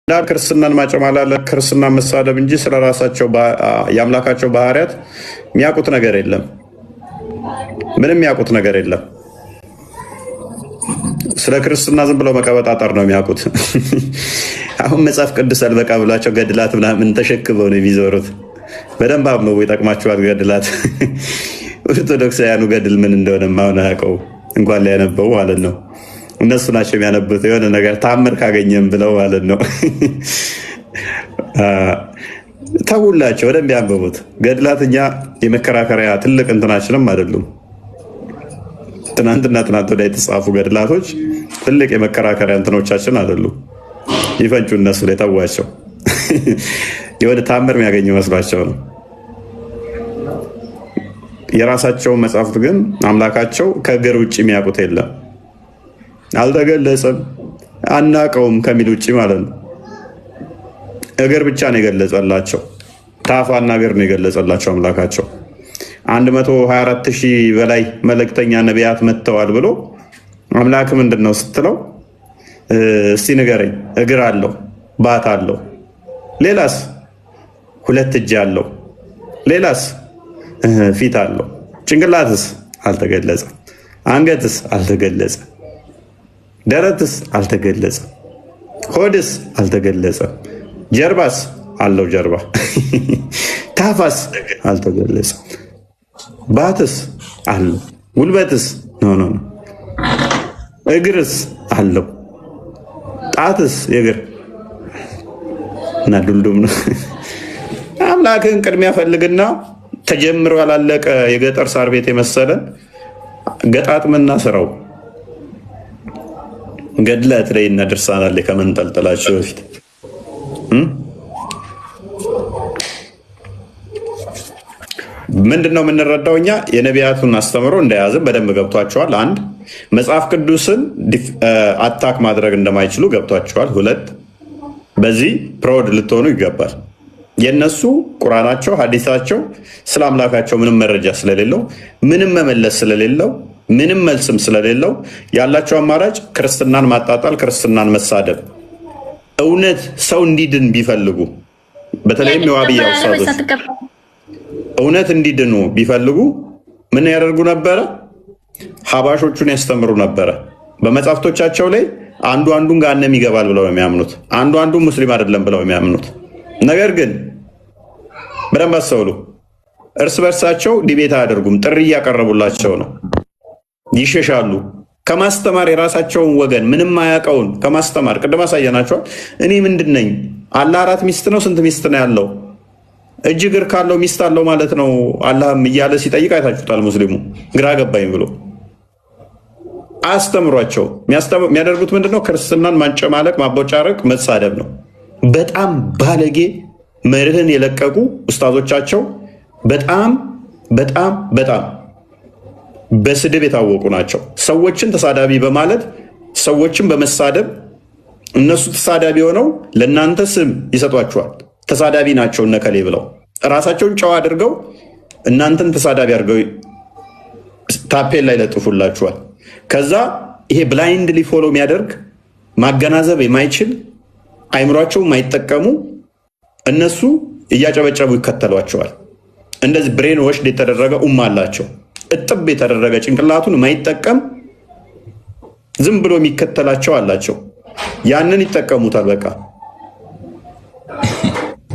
እና ክርስትናን ማጨማላለቅ ክርስትና መሳደብ እንጂ ስለራሳቸው የአምላካቸው ባህሪያት የሚያውቁት ነገር የለም። ምንም የሚያውቁት ነገር የለም። ስለ ክርስትና ዝም ብለው መቀበጣጠር ነው የሚያውቁት። አሁን መጽሐፍ ቅዱስ አልበቃ ብሏቸው ገድላት ምናምን ተሸክመው ነው የሚዞሩት። በደንብ አምነው ይጠቅማቸዋል ገድላት። ኦርቶዶክሳውያኑ ገድል ምን እንደሆነ ማሆን አያውቀው እንኳን ሊያነበው ማለት ነው። እነሱ ናቸው የሚያነቡት የሆነ ነገር ታምር ካገኘም ብለው ማለት ነው። ተውላቸው ወደም ያንበቡት ገድላት። እኛ የመከራከሪያ ትልቅ እንትናችንም አይደሉም። ትናንትና ትናንት ወዲያ የተጻፉ ገድላቶች ትልቅ የመከራከሪያ እንትኖቻችን አይደሉም። ይፈንጩ እነሱ ላይ ተዋቸው። የወደ ታምር የሚያገኙ መስሏቸው ነው። የራሳቸውን መጽሐፍት ግን አምላካቸው ከእግር ውጭ የሚያውቁት የለም። አልተገለጸም አናቀውም ከሚል ውጭ ማለት ነው። እግር ብቻ ነው የገለጸላቸው። ታፋና እግር ነው የገለጸላቸው አምላካቸው። 124,000 በላይ መልእክተኛ ነቢያት መጥተዋል ብሎ አምላክ ምንድን ነው ስትለው እስቲ ንገረኝ። እግር አለው፣ ባት አለው፣ ሌላስ? 2 እጅ አለው፣ ሌላስ? ፊት አለው። ጭንቅላትስ? አልተገለጸም። አንገትስ? አልተገለጸም። ደረትስ? አልተገለጸም። ሆድስ? አልተገለጸም። ጀርባስ? አለው ጀርባ። ታፋስ? አልተገለጸም። ባትስ? አለው። ጉልበትስ? ኖ። እግርስ? አለው። ጣትስ? የእግር እና ዱልዱም ነው። አምላክን ቅድሚያ ፈልግና ተጀምሮ ያላለቀ የገጠር ሳር ቤት የመሰለን ገጣጥምና ስራው ገድላት ላይ እና ድርሳናት ላይ ከመንጠልጠላቸው በፊት ምንድነው የምንረዳው? እኛ የነቢያቱን አስተምሮ እንደያዝን በደንብ ገብቷቸዋል። 1 መጽሐፍ ቅዱስን አታክ ማድረግ እንደማይችሉ ገብቷቸዋል። 2 በዚህ ፕሮድ ልትሆኑ ይገባል። የነሱ ቁርአናቸው ሐዲሳቸው ስለ አምላካቸው ምንም መረጃ ስለሌለው፣ ምንም መመለስ ስለሌለው፣ ምንም መልስም ስለሌለው ያላቸው አማራጭ ክርስትናን ማጣጣል፣ ክርስትናን መሳደብ። እውነት ሰው እንዲድን ቢፈልጉ በተለይም የዋብያ ውሳቶች እውነት እንዲድኑ ቢፈልጉ ምን ያደርጉ ነበረ? ሀባሾቹን ያስተምሩ ነበረ። በመጽሐፍቶቻቸው ላይ አንዱ አንዱን ገሃነም ይገባል ብለው የሚያምኑት፣ አንዱ አንዱን ሙስሊም አይደለም ብለው የሚያምኑት። ነገር ግን በደንብ አስተውሉ። እርስ በርሳቸው ዲቤት አያደርጉም። ጥሪ እያቀረቡላቸው ነው። ይሸሻሉ ከማስተማር የራሳቸውን ወገን ምንም አያውቀውን ከማስተማር። ቅድም አሳየናቸዋል። እኔ ምንድን ነኝ? አላህ 4 ሚስት ነው? ስንት ሚስት ነው ያለው? እጅ እግር ካለው ሚስት አለው ማለት ነው አላህም እያለ ሲጠይቅ አይታችሁታል። ሙስሊሙ ግራ ገባኝ ብሎ አያስተምሯቸው። የሚያደርጉት ምንድነው? ክርስትናን ማንጨማለቅ፣ ማቦጫረቅ፣ መሳደብ ነው። በጣም ባለጌ መርህን የለቀቁ ኡስታዞቻቸው በጣም በጣም በጣም በስድብ የታወቁ ናቸው። ሰዎችን ተሳዳቢ በማለት ሰዎችን በመሳደብ እነሱ ተሳዳቢ ሆነው ለእናንተ ስም ይሰጧቸዋል። ተሳዳቢ ናቸው እነከሌ ብለው ራሳቸውን ጨዋ አድርገው እናንተን ተሳዳቢ አድርገው ታፔል ላይ ለጥፉላችኋል። ከዛ ይሄ ብላይንድሊ ፎሎ የሚያደርግ ማገናዘብ የማይችል አይምሯቸው የማይጠቀሙ እነሱ እያጨበጨቡ ይከተሏቸዋል። እንደዚህ ብሬን ወሽድ የተደረገ አላቸው። እጥብ የተደረገ ጭንቅላቱን የማይጠቀም ዝም ብሎ የሚከተላቸው አላቸው። ያንን ይጠቀሙታል። በቃ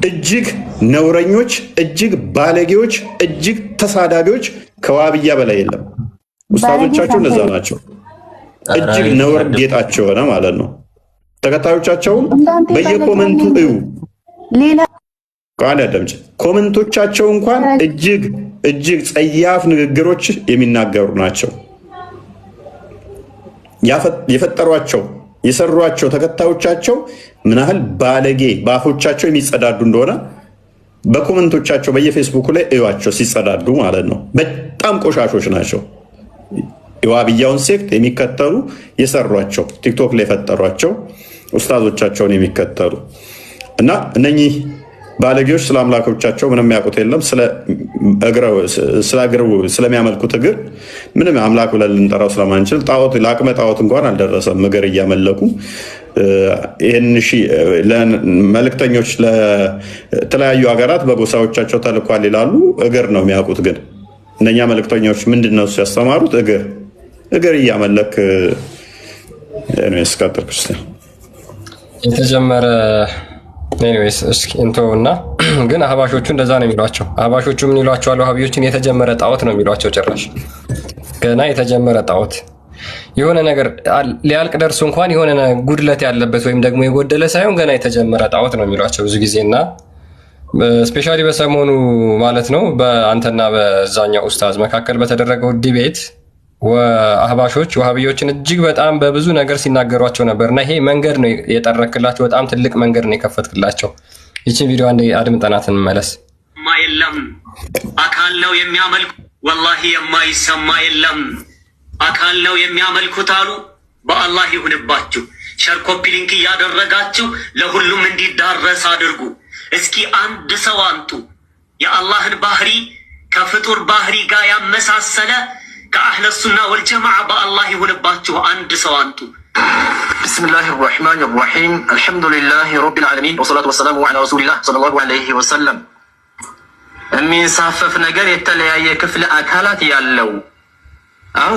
እጅግ ነውረኞች፣ እጅግ ባለጌዎች፣ እጅግ ተሳዳቢዎች ከዋብያ በላይ የለም። ኡስታዞቻቸው እንደዛ ናቸው። እጅግ ነውር ጌጣቸው ሆነ ማለት ነው። ተከታዮቻቸውም በየኮመንቱ እዩ። ቃል ያደምጭ ኮመንቶቻቸው እንኳን እጅግ እጅግ ጸያፍ ንግግሮች የሚናገሩ ናቸው። የፈጠሯቸው የሰሯቸው ተከታዮቻቸው ምን ያህል ባለጌ በአፎቻቸው የሚጸዳዱ እንደሆነ በኮመንቶቻቸው በየፌስቡኩ ላይ እዩዋቸው ሲጸዳዱ ማለት ነው። በጣም ቆሻሾች ናቸው። የዋብያውን ሴክት የሚከተሉ የሰሯቸው ቲክቶክ ላይ የፈጠሯቸው ኡስታዞቻቸውን የሚከተሉ እና እነኚህ ባለጌዎች ስለ አምላኮቻቸው ምንም ያውቁት የለም። ስለሚያመልኩት እግር ምንም አምላክ ብለን ልንጠራው ስለማንችል ጣዖት ለአቅመ ጣዖት እንኳን አልደረሰም። እግር እያመለኩ ይህን መልእክተኞች ለተለያዩ ሀገራት በጎሳዎቻቸው ተልኳል ይላሉ። እግር ነው የሚያውቁት። ግን እነኛ መልእክተኞች ምንድን ነው ያስተማሩት? እግር እያመለክ ስቀጥል ክርስቲያን የተጀመረ ኤኒዌይስ እስኪ እንተውና፣ ግን አህባሾቹ እንደዛ ነው የሚሏቸው። አህባሾቹ ምን ይሏቸዋል? ወሃቢዮችን የተጀመረ ጣዖት ነው የሚሏቸው። ጭራሽ ገና የተጀመረ ጣዖት የሆነ ነገር ሊያልቅ ደርሶ እንኳን የሆነ ጉድለት ያለበት ወይም ደግሞ የጎደለ ሳይሆን ገና የተጀመረ ጣዖት ነው የሚሏቸው ብዙ ጊዜና ስፔሻሊ በሰሞኑ ማለት ነው በአንተና በዛኛው ኡስታዝ መካከል በተደረገው ዲቤት አህባሾች ወሃቢዮችን እጅግ በጣም በብዙ ነገር ሲናገሯቸው ነበርና ይሄ መንገድ ነው የጠረክላቸው። በጣም ትልቅ መንገድ ነው የከፈትክላቸው። ይህችን ቪዲዮ አንዴ አድምጠናት እንመለስ። የለም አካል ነው የሚያመልኩ፣ ወላሂ የማይሰማ የለም አካል ነው የሚያመልኩት አሉ። በአላህ ይሁንባችሁ። ሸር ኮፒ ሊንክ እያደረጋችሁ ለሁሉም እንዲዳረስ አድርጉ። እስኪ አንድ ሰው አንጡ የአላህን ባህሪ ከፍጡር ባህሪ ጋር ያመሳሰለ ከአህለ ሱና ወልጀማዓ በአላህ ይሁንባችሁ አንድ ሰው አንጡ። ቢስሚላሂ ራህማኒ ራሂም አልሐምዱሊላሂ ረቢል ዓለሚን ወሰላቱ ወሰላሙ ዐላ ረሱሊላህ ሰለላሁ ዐለይሂ ወሰለም። የሚንሳፈፍ ነገር የተለያየ ክፍለ አካላት ያለው አው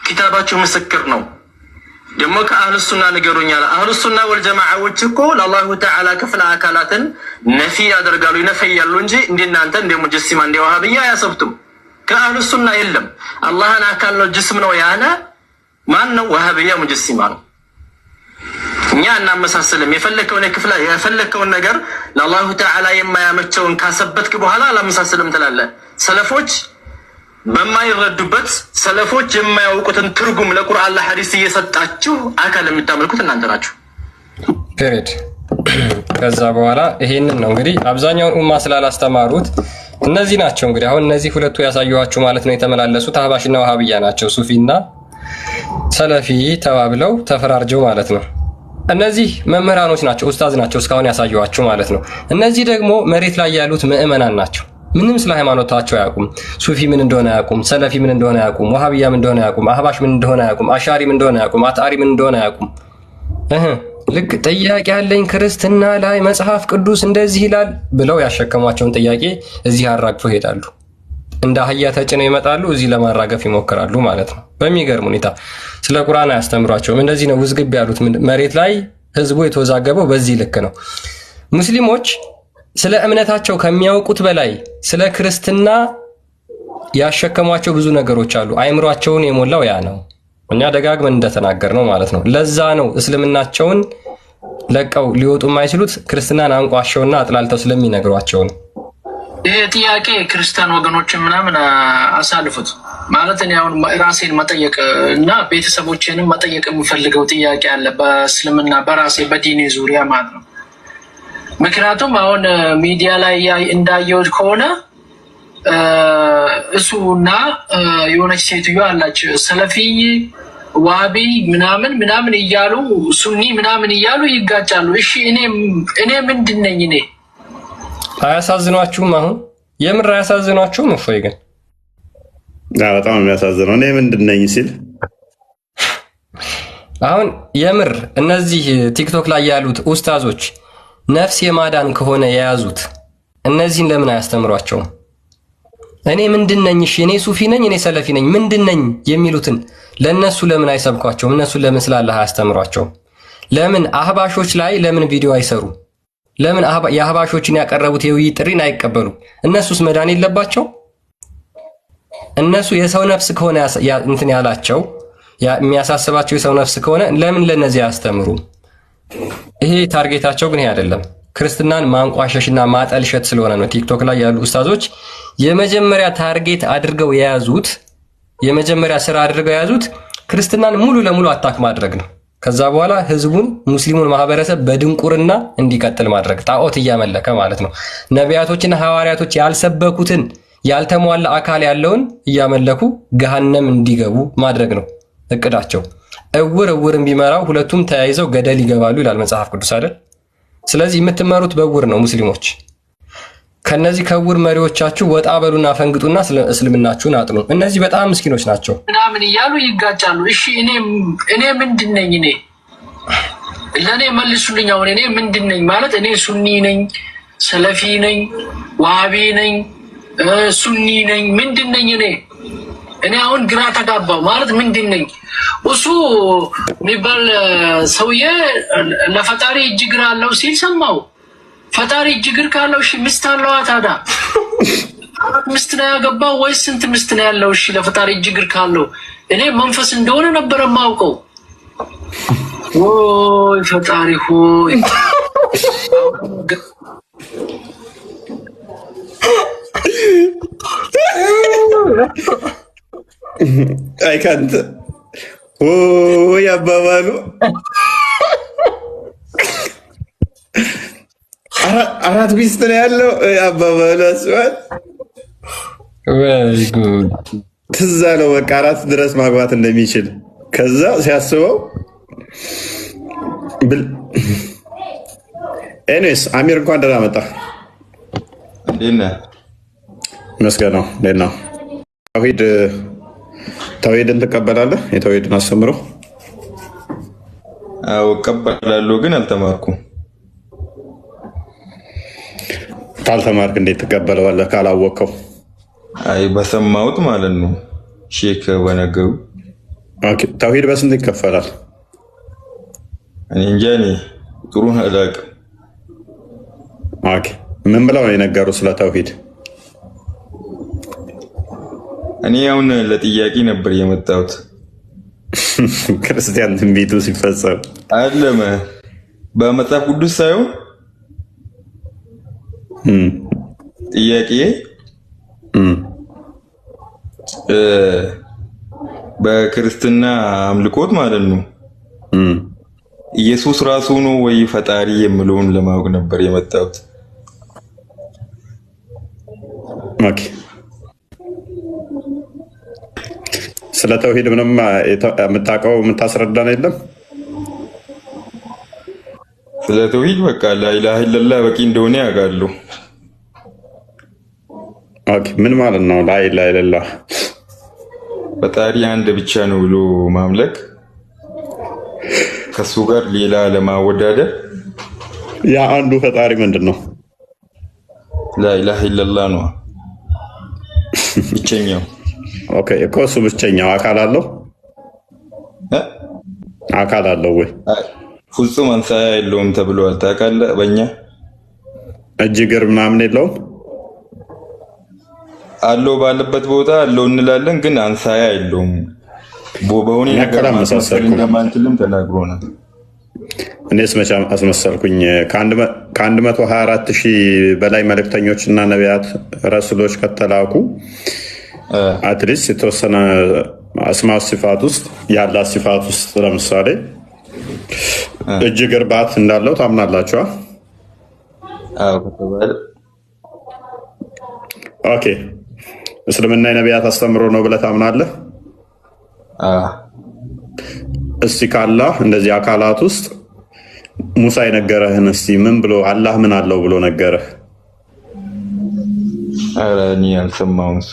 ኪታባችሁ ምስክር ነው። ደግሞ ከአህለ ሱና ንገሩኛል። አህለ ሱና ወልጀማዓዎች እኮ ለአላሁ ተዓላ ክፍለ አካላትን ነፊ ያደርጋሉ ይነፈያሉ እንጂ እንደናንተ እንደ ሙጀሲማ እንደ ወሃብያ አያሰብቱም። ከአህለ ሱና የለም አላህን አካል ነው ጅስም ነው ያለ ማን ነው? ወሃብያ ሙጀሲማ ነው። እኛ እናመሳሰልም። የፈለከውን ነገር ለአላሁ ተዓላ የማያመቸውን ካሰበትክ በኋላ አላመሳሰልም ትላለህ። ሰለፎች በማይረዱበት ሰለፎች የማያውቁትን ትርጉም ለቁርአን ለሐዲስ እየሰጣችሁ አካል የምታመልኩት እናንተ ናችሁ። ፔሬድ ከዛ በኋላ ይሄንን ነው እንግዲህ አብዛኛውን ኡማ ስላላስተማሩት እነዚህ ናቸው እንግዲህ አሁን እነዚህ ሁለቱ ያሳየኋችሁ ማለት ነው የተመላለሱት አህባሽና ወሃብያ ናቸው። ሱፊና ሰለፊ ተባብለው ተፈራርጀው ማለት ነው። እነዚህ መምህራኖች ናቸው፣ ኡስታዝ ናቸው እስካሁን ያሳየኋችሁ ማለት ነው። እነዚህ ደግሞ መሬት ላይ ያሉት ምዕመናን ናቸው። ምንም ስለ ሃይማኖታቸው አያውቁም። ሱፊ ምን እንደሆነ አያውቁም። ሰለፊ ምን እንደሆነ አያውቁም። ወሃብያ ምን እንደሆነ አያውቁም። አህባሽ ምን እንደሆነ አያውቁም። አሻሪ ምን እንደሆነ አያውቁም። አጣሪ ምን እንደሆነ አያውቁም። ልክ ጥያቄ ያለኝ ክርስትና ላይ መጽሐፍ ቅዱስ እንደዚህ ይላል ብለው ያሸከሟቸውን ጥያቄ እዚህ አራግፈው ይሄዳሉ። እንደ አህያ ተጭነው ይመጣሉ፣ እዚህ ለማራገፍ ይሞክራሉ ማለት ነው። በሚገርም ሁኔታ ስለ ቁርአን አያስተምሯቸውም። እንደዚህ ነው ውዝግብ ያሉት። መሬት ላይ ህዝቡ የተወዛገበው በዚህ ልክ ነው። ሙስሊሞች ስለ እምነታቸው ከሚያውቁት በላይ ስለ ክርስትና ያሸከሟቸው ብዙ ነገሮች አሉ። አይምሯቸውን የሞላው ያ ነው። እኛ ደጋግመን እንደተናገር ነው ማለት ነው። ለዛ ነው እስልምናቸውን ለቀው ሊወጡ የማይችሉት ክርስትናን አንቋሸውና አጥላልተው ስለሚነግሯቸው ነው። ይሄ ጥያቄ ክርስቲያን ወገኖችን ምናምን አሳልፉት ማለት እኔ አሁን ራሴን መጠየቅ እና ቤተሰቦቼንም መጠየቅ የምፈልገው ጥያቄ አለ በእስልምና በራሴ በዲኔ ዙሪያ ማለት ነው። ምክንያቱም አሁን ሚዲያ ላይ እንዳየሁት ከሆነ እሱና የሆነች ሴትዮ አላቸው ሰለፊይ ዋቢ ምናምን እያሉ ሱኒ ምናምን እያሉ ይጋጫሉ። እሺ እኔ ምንድን ነኝ? እኔ አያሳዝኗችሁም? አሁን የምር አያሳዝኗችሁም? እፎይ ግን በጣም የሚያሳዝነው እኔ ምንድን ነኝ ሲል አሁን የምር እነዚህ ቲክቶክ ላይ ያሉት ኡስታዞች ነፍስ የማዳን ከሆነ የያዙት እነዚህን ለምን አያስተምሯቸውም? እኔ ምንድን ነኝ? እሺ እኔ ሱፊ ነኝ፣ እኔ ሰለፊ ነኝ፣ ምንድን ነኝ የሚሉትን ለነሱ ለምን አይሰብኳቸውም? እነሱ ለምን ስላላህ አያስተምሯቸውም? ለምን አህባሾች ላይ ለምን ቪዲዮ አይሰሩ? ለምን የአህባሾችን ያቀረቡት የውይይት ጥሪን አይቀበሉ? እነሱስ መዳን የለባቸው? እነሱ የሰው ነፍስ ከሆነ እንትን ያላቸው የሚያሳስባቸው የሰው ነፍስ ከሆነ ለምን ለነዚህ አያስተምሩ? ይሄ ታርጌታቸው ግን ይሄ አይደለም። ክርስትናን ማንቋሸሽና ማጠልሸት ስለሆነ ነው። ቲክቶክ ላይ ያሉ ኡስታዞች የመጀመሪያ ታርጌት አድርገው የያዙት የመጀመሪያ ስራ አድርገው የያዙት ክርስትናን ሙሉ ለሙሉ አታክ ማድረግ ነው። ከዛ በኋላ ህዝቡን ሙስሊሙን ማህበረሰብ በድንቁርና እንዲቀጥል ማድረግ፣ ጣዖት እያመለከ ማለት ነው። ነቢያቶችና ሐዋርያቶች ያልሰበኩትን ያልተሟላ አካል ያለውን እያመለኩ ገሃነም እንዲገቡ ማድረግ ነው እቅዳቸው። እውርን ቢመራው ሁለቱም ተያይዘው ገደል ይገባሉ ይላል መጽሐፍ ቅዱስ አይደል? ስለዚህ የምትመሩት በእውር ነው። ሙስሊሞች ከነዚህ ከእውር መሪዎቻችሁ ወጣ በሉና ፈንግጡና እስልምናችሁን አጥኑ። እነዚህ በጣም ምስኪኖች ናቸው። ምናምን እያሉ ይጋጫሉ። እሺ እኔ ምንድን ነኝ? ለእኔ መልሱልኝ። አሁን እኔ ምንድን ነኝ ማለት እኔ ሱኒ ነኝ፣ ሰለፊ ነኝ፣ ዋሃቢ ነኝ፣ ሱኒ ነኝ፣ ምንድን ነኝ እኔ አሁን ግራ ተጋባው ማለት ምንድን ነኝ? እሱ የሚባል ሰውዬ ለፈጣሪ እጅ እግር አለው ሲል ሰማው። ፈጣሪ እጅ እግር ካለው እሺ ሚስት አለዋ ታዲያ? ሚስት ነው ያገባው ወይስ ስንት ሚስት ነው ያለው? እሺ ለፈጣሪ እጅ እግር ካለው እኔ መንፈስ እንደሆነ ነበር የማውቀው። ወይ ፈጣሪ ሆይ አይካንት ያባባሉ አራት ሚስት ነው ያለው ያባባሉ አስዋል ትዝ አለው። በቃ አራት ድረስ ማግባት እንደሚችል ከዛ ሲያስበው ኤኒዌይስ አሚር እንኳን ደህና መጣ። እንዴት ነህ? መስገን ነው። እንዴት ነው? ተውሂድን ትቀበላለህ? የተውሂድን አስተምሮ? አዎ እቀበላለሁ፣ ግን አልተማርኩም። ካልተማርክ እንዴት ትቀበለዋለህ? ካላወቅከው? አይ በሰማሁት ማለት ነው። ሼክ በነገሩ። ኦኬ ተውሂድ በስንት ይከፈላል? እኔ እንጃ፣ እኔ ጥሩ አላውቅም። ኦኬ ምን ብለው ነው የነገሩ ስለ ተውሂድ? እኔ አሁን ለጥያቄ ነበር የመጣሁት። ክርስቲያን ትንቢቱ ሲፈጸም አለመ በመጽሐፍ ቅዱስ ሳይሆን ጥያቄ በክርስትና አምልኮት ማለት ነው ኢየሱስ ራሱ ነው ወይ ፈጣሪ የሚለውን ለማወቅ ነበር የመጣሁት። ኦኬ ስለ ተውሂድ ምንም የምታውቀው የምታስረዳን የለም? ስለ ተውሂድ በቃ ላኢላሃ ኢለላህ በቂ እንደሆነ ያውቃሉ። ኦኬ ምን ማለት ነው ላኢላሃ ኢለላህ? ፈጣሪ አንድ ብቻ ነው ብሎ ማምለክ፣ ከሱ ጋር ሌላ ለማወዳደር። ያ አንዱ ፈጣሪ ምንድን ነው? ላኢላሃ ኢለላህ ነው ብቸኛው። ኦኬ እኮ እሱ ብቸኛው አካል አለው? አካል አለው ወይ? ፍጹም አምሳያ የለውም ተብሏል። ታውቃለህ? በእኛ እጅ እግር ምናምን የለውም? አለው ባለበት ቦታ አለው እንላለን፣ ግን አምሳያ የለውም። በሆነ ነገር ማስመሰል እንደማንችልም ተናግሮናል። እኔስ መቼ አስመሰልኩኝ? ከ124 ሺህ በላይ መልእክተኞች እና ነቢያት ረሱሎች ከተላኩ አትሊስት የተወሰነ አስማ ሲፋት ውስጥ ያለ ሲፋት ውስጥ ለምሳሌ እጅ እግር ባት እንዳለው ታምናላችኋ? ኦኬ እስልምና የነቢያት አስተምሮ ነው ብለህ ታምናለህ? እስቲ ካላህ እንደዚህ አካላት ውስጥ ሙሳ የነገረህን እስቲ ምን ብሎ አላህ ምን አለው ብሎ ነገረህ? ኧረ እኔ አልሰማሁም። እሱ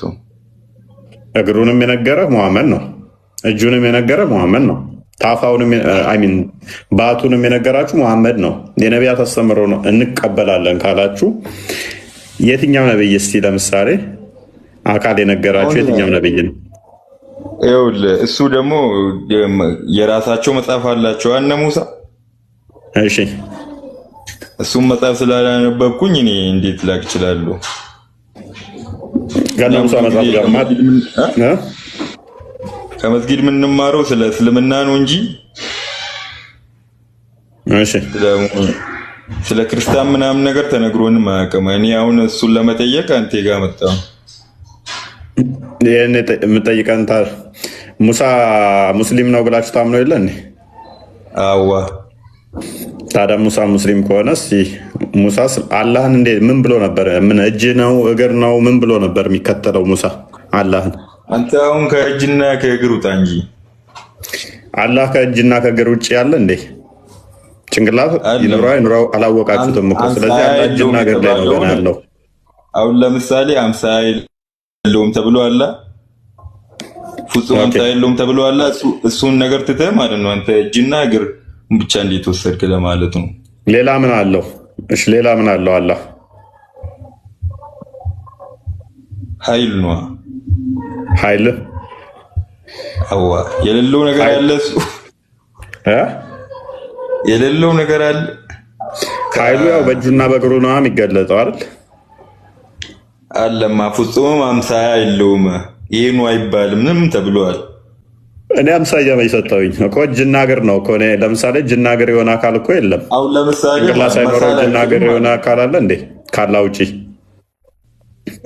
እግሩንም የነገረህ መሐመድ ነው። እጁንም የነገረህ መሐመድ ነው። ታፋውንም አይሚን ባቱንም የነገራችሁ መሐመድ ነው። የነቢያት አስተምሮ ነው እንቀበላለን ካላችሁ የትኛው ነብይ እስቲ ለምሳሌ አካል የነገራችሁ የትኛው ነብይ ነው? ይኸውልህ እሱ ደግሞ የራሳቸው መጽሐፍ አላቸው እነ ሙሳ። እሺ እሱም መጽሐፍ ስላላነበብኩኝ እኔ እንዴት ላቅ እችላለሁ? ገና ሙሳ መጽሐፍ ጋር ከመስጊድ የምንማረው ስለ እስልምና ነው እንጂ እሺ ስለ ክርስቲያን ምናምን ነገር ተነግሮንም አያውቅም። እኔ አሁን እሱን ለመጠየቅ አንተ ጋር መጣሁ። ይሄን የምጠይቀን ሙሳ ሙስሊም ነው ብላችሁ ታምኖ የለ እንዴ? አዋ ታዲያ ሙሳ ሙስሊም ከሆነ እስኪ ሙሳ አላህን እንዴ ምን ብሎ ነበር? ምን እጅ ነው እግር ነው ምን ብሎ ነበር የሚከተለው ሙሳ አላህን? አንተ አሁን ከእጅና ከእግር ውጣ እንጂ አላህ ከእጅና ከእግር ውጭ ያለ እንዴ? ጭንቅላት ይኑራው አላወቃችሁትም እኮ። ስለዚህ አላህ እጅና እግር ላይ ነው ገና ያለው። አሁን ለምሳሌ አምሳያ የለውም ተብሎ አለ፣ ፍጹም አምሳያ የለውም ተብሎ አለ። እሱን ነገር ትተህ ማለት ነው አንተ እጅና እግር ብቻ እንዴት ወሰድክ ለማለት ነው። ሌላ ምን አለው? እሺ ሌላ ምን አለው? አላህ ኃይል ነው። ኃይል አዋ የሌለው ነገር አለ እሱ የሌለው ነገር አለ። ኃይሉ ያው በእጁና በእግሩ ነው የሚገለጠው አይደል? አለማ ፍጹም አምሳያ የለውም። ይሄ ነው አይባልም ምንም ተብሏል። እኔ አምሳያ የሰጠሁኝ እኮ እጅና እግር ነው እኮ። እኔ ለምሳሌ እጅና እግር የሆነ አካል እኮ የለም። አሁን ለምሳሌ ሳይኖረው እጅና እግር የሆነ አካል አለ እንዴ? ካላ ውጪ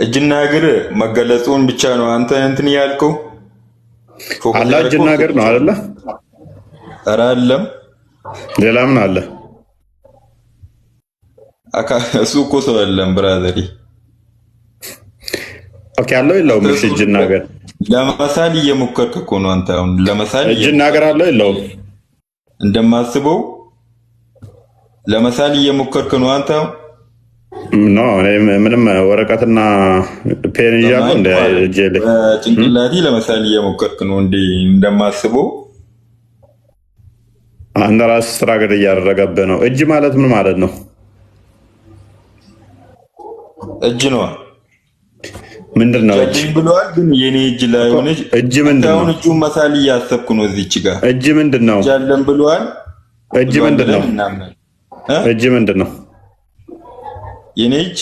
እጅና እግር መገለጹን ብቻ ነው አንተ እንትን ያልከው። አላህ እጅና እግር ነው አይደለ? ኧረ አለም ሌላ ምን አለ? እሱ እኮ ሰው የለም ብራዘሪ። ኦኬ አለው የለውም? እሺ እጅና እግር ለመሳል እየሞከርክ እኮ ነው አንተ። አሁን ለመሳል እጅና እግር አለው የለውም? እንደማስበው ለመሳል እየሞከርክ ነው አንተ። ኖ እኔ ምንም ወረቀትና ፔን ይያለው እንደ እጄ ላይ ጭንቅላቴ ለመሳል እየሞከርክ ነው እንዴ? እንደማስበው አንተ ራስህ ስራ ገድ እያደረገብህ ነው። እጅ ማለት ምን ማለት ነው? እጅ ነው ምንድነው? እጅ ብለዋል። ግን የኔ እጅ ላይ ሆነ እጅ ምንድነው? አሁን እጁ መሳል እያሰብኩ ነው እዚች ጋር። እጅ ምንድነው? ጃለም ብለዋል። እጅ ምንድነው? እጅ ምንድነው? የኔ እጅ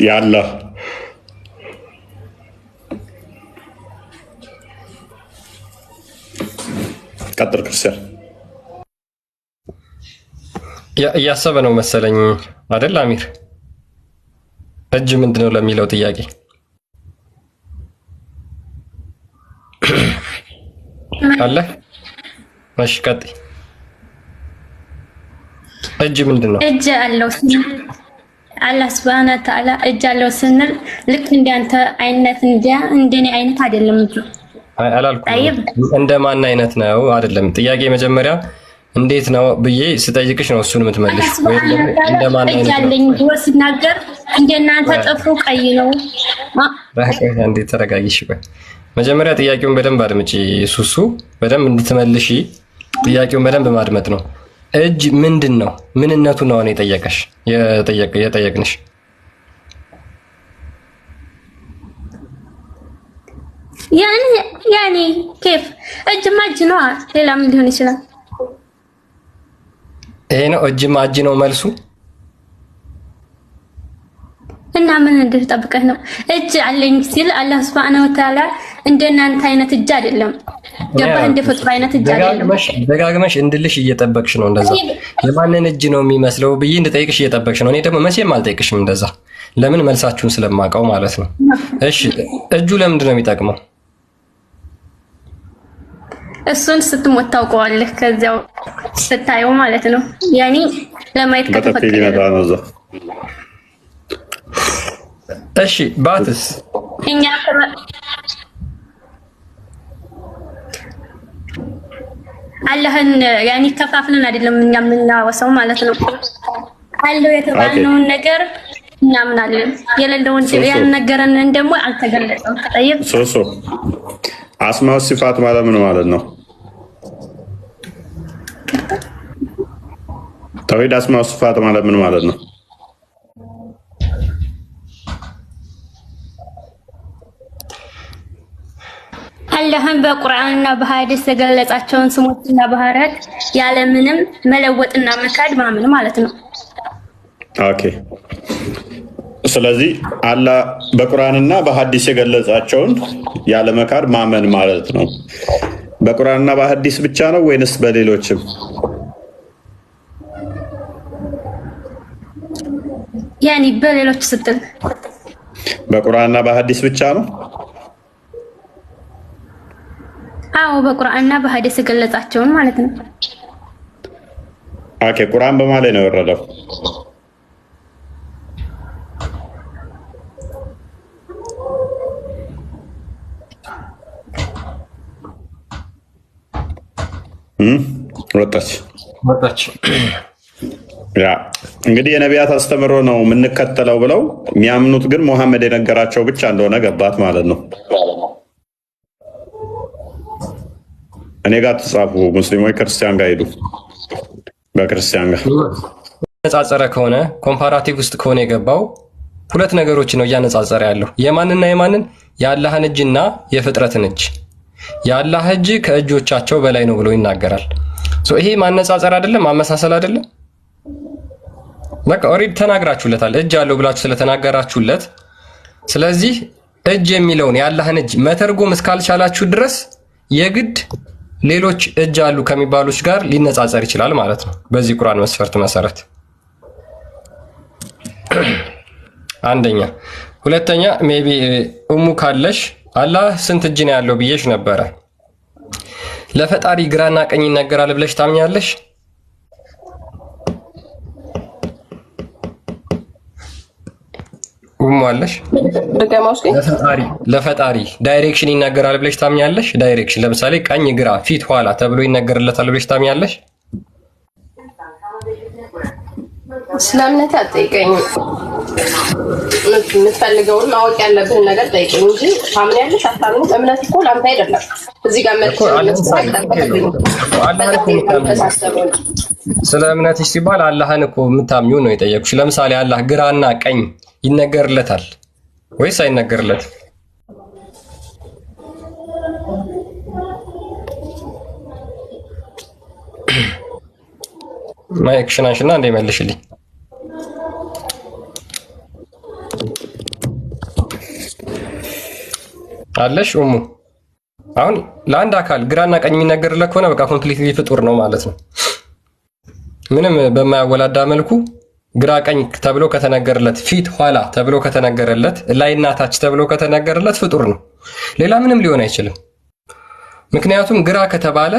ያለ ቀጥል ክርስቲያን እያሰበ ነው መሰለኝ አይደል አሚር? እጅ ምንድነው ለሚለው ጥያቄ አለ። እሺ ቀጥይ። እጅ ምንድነው? እጅ አለው ስንል አላህ ሱብሃነሁ ወተዓላ እጅ አለው ስንል ልክ እንዳንተ አይነት እንደኔ አይነት አይደለም እጁ። አላልኩም እንደ ማን አይነት ነው አይደለም። ጥያቄ መጀመሪያ እንዴት ነው ብዬ ስጠይቅሽ ነው እሱን የምትመልሽ። ወይ እንደ ማን አይነት ነው ያለኝ ብሎ ሲናገር እንደናንተ ጥፍሩ ቀይ ነው። እንዴት ተረጋጊሽ። ቆይ መጀመሪያ ጥያቄውን በደንብ አድምጪ። ሱሱ በደንብ እንድትመልሺ ጥያቄውን በደንብ ማድመጥ ነው። እጅ ምንድን ነው? ምንነቱ ነው እኔ ጠየቀሽ የጠየቅንሽ። ያኔ ኬፍ እጅማ እጅ ነው። ሌላ ምን ሊሆን ይችላል? ይሄ ነው እጅማ እጅ ነው መልሱ። እና ምን እንድትጠብቀህ ነው? እጅ አለኝ ሲል አላህ ሱብሃነሁ ወተዓላ እንደናንተ አይነት እጅ አይደለም። ገባህ? እንደ ፍጡር አይነት እጅ አይደለም። ደጋግመሽ እንድልሽ እየጠበቅሽ ነው። እንደዛ የማንን እጅ ነው የሚመስለው ብዬ እንድጠይቅሽ እየጠበቅሽ ነው። እኔ ደግሞ መቼም አልጠይቅሽም እንደዛ። ለምን? መልሳችሁን ስለማውቀው ማለት ነው። እሺ እጁ ለምንድን ነው የሚጠቅመው? እሱን ስትሞት ታውቀዋለህ። ከዚያው ስታየው ማለት ነው። ያኔ ለማየት ከተፈቀደ ነው። እሺ ባትስ እኛ አላህን ያኔ ከፋፍለን አይደለም እኛ የምናወሳው ማለት ነው። አለው የተባልነውን ነገር እናምናለን። የሌለውን ያልነገረንን ደግሞ አልተገለጸም። ጠይብ ሶሶ አስማው ሲፋት ማለት ምን ማለት ነው? ተውሂድ አስማው ሲፋት ማለት ምን ማለት ነው? አላህን በቁርአንና በሐዲስ የገለጻቸውን ስሞችና ባህሪያት ያለምንም መለወጥና መካድ ማመን ማለት ነው። ኦኬ። ስለዚህ አላህ በቁርአንና በሐዲስ የገለጻቸውን ያለ መካድ ማመን ማለት ነው። በቁርአንና በሐዲስ ብቻ ነው ወይንስ በሌሎችም? ያኒ በሌሎች ስትል በቁርአንና በሐዲስ ብቻ ነው? አዎ በቁርአንና በሐዲስ የገለጻቸውን ማለት ነው። ኦኬ። ቁርአን በማለት ነው የወረደው? ወጣች። ያ እንግዲህ የነቢያት አስተምሮ ነው የምንከተለው ብለው የሚያምኑት ግን ሙሐመድ የነገራቸው ብቻ እንደሆነ ገባት ማለት ነው። እኔ ጋር ተጻፉ። ሙስሊሞች ክርስቲያን ጋር ሄዱ። በክርስቲያን ጋር ነጻጸረ ከሆነ ኮምፓራቲቭ ውስጥ ከሆነ የገባው ሁለት ነገሮች ነው እያነጻጸረ ያለው የማንና የማንን የአላህን እጅና የፍጥረትን እጅ። የአላህ እጅ ከእጆቻቸው በላይ ነው ብሎ ይናገራል። ይሄ ማነጻጸር አይደለም፣ ማመሳሰል አይደለም። በቃ ኦሬዲ ተናግራችሁለታል። እጅ አለው ብላችሁ ስለተናገራችሁለት፣ ስለዚህ እጅ የሚለውን የአላህን እጅ መተርጎም እስካልቻላችሁ ድረስ የግድ ሌሎች እጅ አሉ ከሚባሉት ጋር ሊነጻጸር ይችላል ማለት ነው በዚህ ቁርአን መስፈርት መሰረት። አንደኛ። ሁለተኛ ሜቢ እሙ ካለሽ አላህ ስንት እጅ ነው ያለው ብዬሽ ነበረ። ለፈጣሪ ግራና ቀኝ ይነገራል ብለሽ ታምኛለሽ? እሙ አለሽ? ለፈጣሪ ዳይሬክሽን ይነገራል ብለሽ ታምኛለሽ? ዳይሬክሽን ለምሳሌ ቀኝ፣ ግራ፣ ፊት፣ ኋላ ተብሎ ይነገርለታል ብለሽ ታምኛለሽ? ስለ እምነት አትጠይቀኝ። የምትፈልገውን ማወቅ ያለብህን ነገር ጠይቀኝ እንጂ ታምኛለሽ አታምኝም እምነት እኮ ለአንተ አይደለም። እዚህ ጋር ስለ እምነትሽ ሲባል አላህን እኮ የምታምኚው ነው የጠየኩሽ። ለምሳሌ አላህ ግራና ቀኝ ይነገርለታል ወይስ አይነገርለትም? ማይክሽን አንሺና እንደ መልሽልኝ። አለሽ ኡሙ? አሁን ለአንድ አካል ግራና ቀኝ የሚነገርለት ከሆነ በቃ ኮምፕሊትሊ ፍጡር ነው ማለት ነው። ምንም በማያወላዳ መልኩ ግራ ቀኝ ተብሎ ከተነገረለት፣ ፊት ኋላ ተብሎ ከተነገረለት፣ ላይና ታች ተብሎ ከተነገረለት ፍጡር ነው። ሌላ ምንም ሊሆን አይችልም። ምክንያቱም ግራ ከተባለ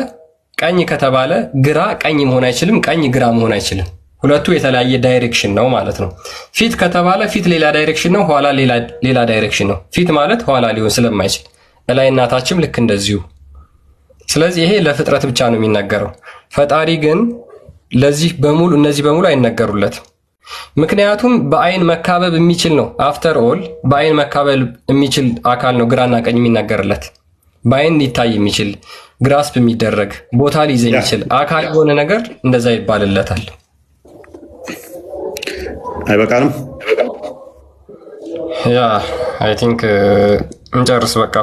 ቀኝ ከተባለ ግራ ቀኝ መሆን አይችልም፣ ቀኝ ግራ መሆን አይችልም። ሁለቱ የተለያየ ዳይሬክሽን ነው ማለት ነው። ፊት ከተባለ ፊት ሌላ ዳይሬክሽን ነው፣ ኋላ ሌላ ዳይሬክሽን ነው። ፊት ማለት ኋላ ሊሆን ስለማይችል እላይና ታችም ልክ እንደዚሁ። ስለዚህ ይሄ ለፍጥረት ብቻ ነው የሚነገረው። ፈጣሪ ግን ለዚህ በሙሉ እነዚህ በሙሉ አይነገሩለትም። ምክንያቱም በአይን መካበብ የሚችል ነው። አፍተር ኦል በአይን መካበብ የሚችል አካል ነው ግራና ቀኝ የሚነገርለት። በአይን ሊታይ የሚችል ግራስፕ የሚደረግ ቦታ ሊይዝ የሚችል አካል የሆነ ነገር እንደዛ ይባልለታል። አይበቃንም? ያ አይ ቲንክ እንጨርስ በቃ።